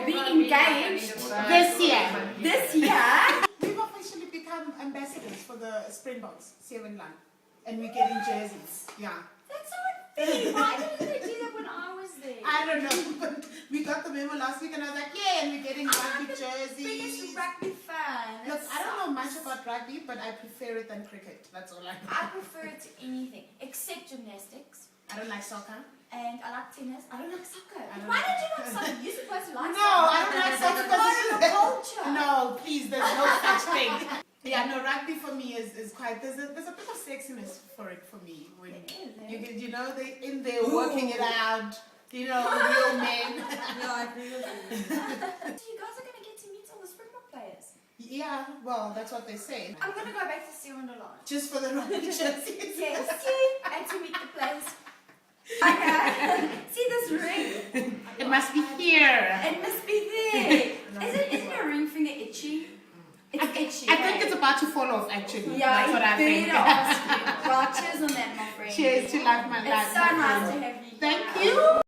will be engaged This year. this year. We've officially become ambassadors for the Springboks, 7 Line. And we're getting jerseys. Yeah. That's so unfair. Why didn't they do that when I was there? I don't know, but we got the memo last week and I was like, yeah, and we're getting rugby Biggest jerseys. rugby fan. Look, That I don't know sucks. much about rugby, but I prefer it than cricket. That's all I know. I prefer it to anything except gymnastics. I don't like soccer. And I like tennis. I don't like soccer. I don't Why like- don't you like soccer? You're supposed to like No, soccer. I don't like soccer It's part of the because culture. No, please, there's no such thing. Yeah, no, rugby for me is quite, there's a bit of sexiness for it for me. When It is, eh? you get, they in there working it out, real men. Yeah, I agree with you. So you guys are going to get to meet all the Springbok players. Yeah, well, that's what they say. I'm going to go back to Sierra Just for the rugby jerseys. Yes, and to meet the players. Okay. See this ring? It must be here. It must be there. Isn't your ring finger itchy? It's itchy. I think it's about to fall off, actually. Yeah, That's what I you think. better ask you. Well, cheers on that, my friend. Cheers to life, my life. It's so nice to have you. Thank you.